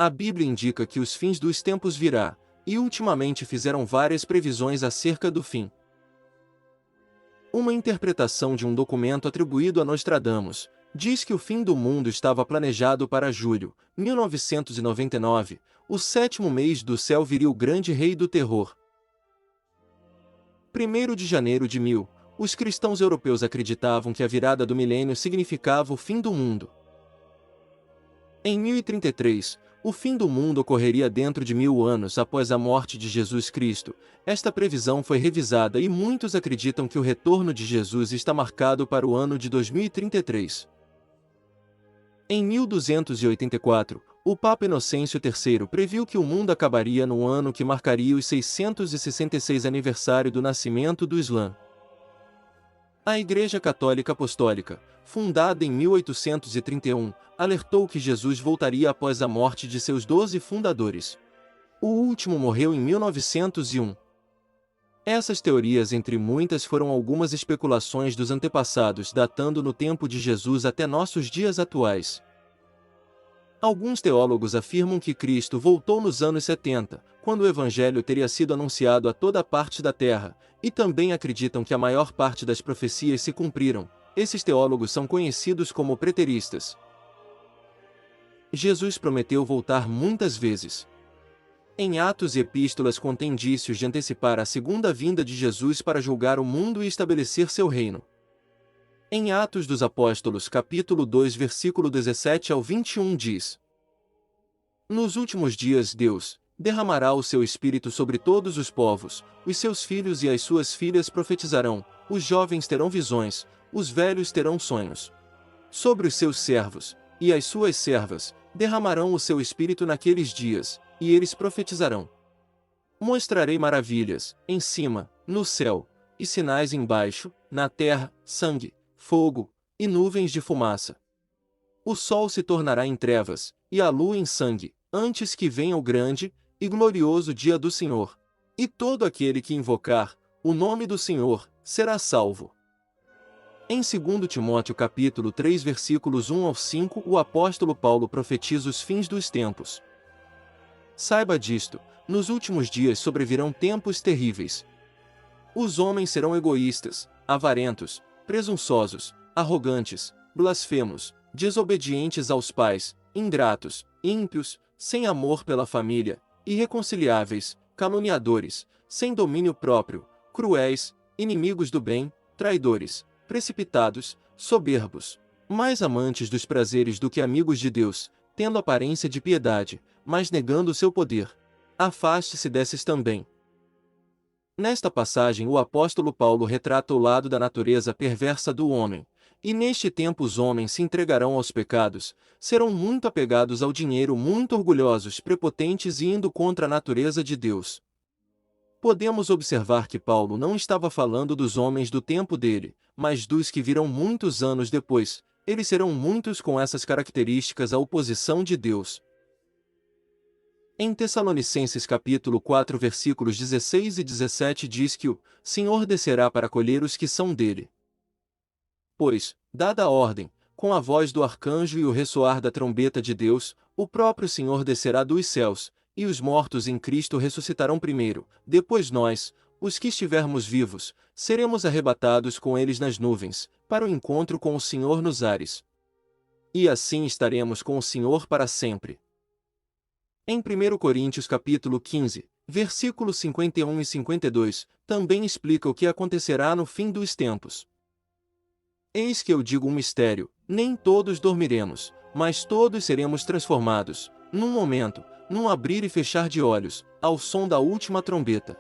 A Bíblia indica que os fins dos tempos virá, e ultimamente fizeram várias previsões acerca do fim. Uma interpretação de um documento atribuído a Nostradamus diz que o fim do mundo estava planejado para julho, 1999, o 7º mês do céu viria o grande rei do terror. 1º de janeiro de 1000, os cristãos europeus acreditavam que a virada do milênio significava o fim do mundo. Em 1033, o fim do mundo ocorreria dentro de 1000 anos após a morte de Jesus Cristo. Esta previsão foi revisada e muitos acreditam que o retorno de Jesus está marcado para o ano de 2033. Em 1284, o Papa Inocêncio III previu que o mundo acabaria no ano que marcaria os 666 aniversário do nascimento do Islã. A Igreja Católica Apostólica, fundada em 1831, alertou que Jesus voltaria após a morte de seus 12 fundadores. O último morreu em 1901. Essas teorias, entre muitas, foram algumas especulações dos antepassados, datando no tempo de Jesus até nossos dias atuais. Alguns teólogos afirmam que Cristo voltou nos anos 70, quando o Evangelho teria sido anunciado a toda parte da terra, e também acreditam que a maior parte das profecias se cumpriram. Esses teólogos são conhecidos como preteristas. Jesus prometeu voltar muitas vezes. Em Atos e Epístolas contém indícios de antecipar a segunda vinda de Jesus para julgar o mundo e estabelecer seu reino. Em Atos dos Apóstolos, capítulo 2, versículo 17 ao 21 diz: Nos últimos dias Deus derramará o seu Espírito sobre todos os povos, os seus filhos e as suas filhas profetizarão, os jovens terão visões, os velhos terão sonhos. Sobre os seus servos e as suas servas derramarão o seu Espírito naqueles dias, e eles profetizarão. Mostrarei maravilhas, em cima, no céu, e sinais embaixo, na terra, sangue, fogo, e nuvens de fumaça. O sol se tornará em trevas, e a lua em sangue, antes que venha o grande e glorioso dia do Senhor. E todo aquele que invocar o nome do Senhor será salvo. Em 2 Timóteo capítulo 3 versículos 1 ao 5, o apóstolo Paulo profetiza os fins dos tempos. Saiba disto, nos últimos dias sobrevirão tempos terríveis. Os homens serão egoístas, avarentos, presunçosos, arrogantes, blasfemos, desobedientes aos pais, ingratos, ímpios, sem amor pela família, irreconciliáveis, caluniadores, sem domínio próprio, cruéis, inimigos do bem, traidores, precipitados, soberbos, mais amantes dos prazeres do que amigos de Deus, tendo aparência de piedade, mas negando seu poder. Afaste-se desses também. Nesta passagem o apóstolo Paulo retrata o lado da natureza perversa do homem, e neste tempo os homens se entregarão aos pecados, serão muito apegados ao dinheiro, muito orgulhosos, prepotentes e indo contra a natureza de Deus. Podemos observar que Paulo não estava falando dos homens do tempo dele, mas dos que virão muitos anos depois. Eles serão muitos com essas características à oposição de Deus. Em Tessalonicenses capítulo 4 versículos 16 e 17 diz que o Senhor descerá para colher os que são dele. Pois, dada a ordem, com a voz do arcanjo e o ressoar da trombeta de Deus, o próprio Senhor descerá dos céus, e os mortos em Cristo ressuscitarão primeiro, depois nós, os que estivermos vivos, seremos arrebatados com eles nas nuvens, para o encontro com o Senhor nos ares. E assim estaremos com o Senhor para sempre. Em 1 Coríntios capítulo 15, versículos 51 e 52, também explica o que acontecerá no fim dos tempos. Eis que eu digo um mistério, nem todos dormiremos, mas todos seremos transformados, num momento, num abrir e fechar de olhos, ao som da última trombeta.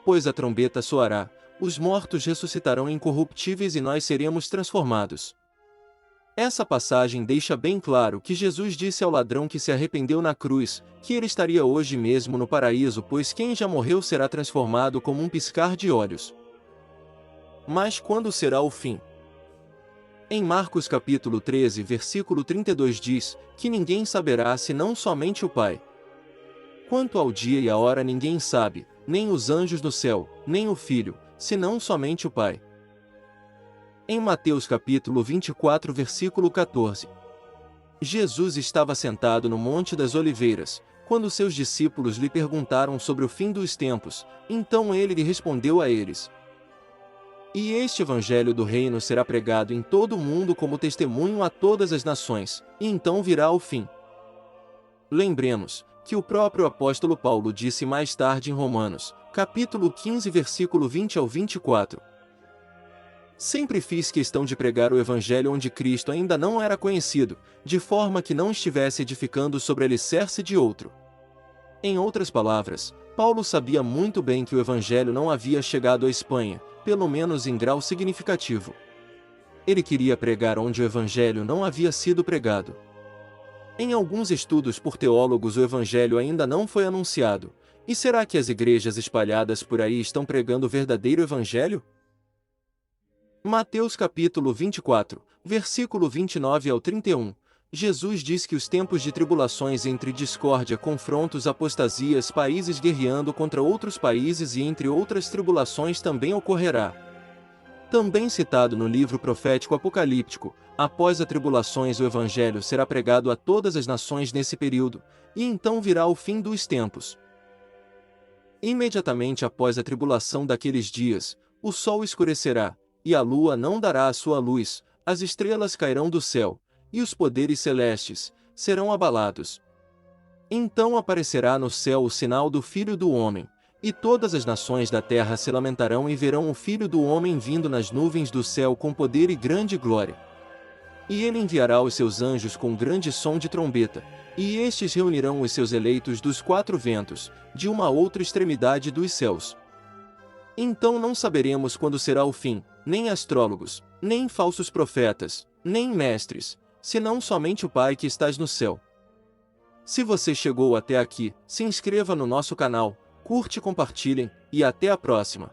Pois a trombeta soará, os mortos ressuscitarão incorruptíveis e nós seremos transformados. Essa passagem deixa bem claro que Jesus disse ao ladrão que se arrependeu na cruz, que ele estaria hoje mesmo no paraíso, pois quem já morreu será transformado como um piscar de olhos. Mas quando será o fim? Em Marcos capítulo 13, versículo 32 diz, que ninguém saberá senão somente o Pai. Quanto ao dia e a hora ninguém sabe, nem os anjos no céu, nem o Filho, senão somente o Pai. Em Mateus capítulo 24, versículo 14. Jesus estava sentado no Monte das Oliveiras, quando seus discípulos lhe perguntaram sobre o fim dos tempos, então ele lhe respondeu a eles: E este evangelho do reino será pregado em todo o mundo como testemunho a todas as nações, e então virá o fim. Lembremos que o próprio apóstolo Paulo disse mais tarde em Romanos, capítulo 15, versículo 20 ao 24. Sempre fiz questão de pregar o evangelho onde Cristo ainda não era conhecido, de forma que não estivesse edificando sobre alicerce de outro. Em outras palavras, Paulo sabia muito bem que o evangelho não havia chegado à Espanha, pelo menos em grau significativo. Ele queria pregar onde o evangelho não havia sido pregado. Em alguns estudos por teólogos o evangelho ainda não foi anunciado. E será que as igrejas espalhadas por aí estão pregando o verdadeiro evangelho? Mateus capítulo 24, versículo 29 ao 31, Jesus diz que os tempos de tribulações entre discórdia, confrontos, apostasias, países guerreando contra outros países e entre outras tribulações também ocorrerá. Também citado no livro profético apocalíptico, após as tribulações o evangelho será pregado a todas as nações nesse período, e então virá o fim dos tempos. Imediatamente após a tribulação daqueles dias, o sol escurecerá, e a lua não dará a sua luz, as estrelas cairão do céu, e os poderes celestes serão abalados. Então aparecerá no céu o sinal do Filho do Homem, e todas as nações da terra se lamentarão e verão o Filho do Homem vindo nas nuvens do céu com poder e grande glória. E ele enviará os seus anjos com grande som de trombeta, e estes reunirão os seus eleitos dos quatro ventos, de uma outra extremidade dos céus. Então não saberemos quando será o fim, nem astrólogos, nem falsos profetas, nem mestres, senão somente o Pai que estás no céu. Se você chegou até aqui, se inscreva no nosso canal, curte e compartilhem, e até a próxima.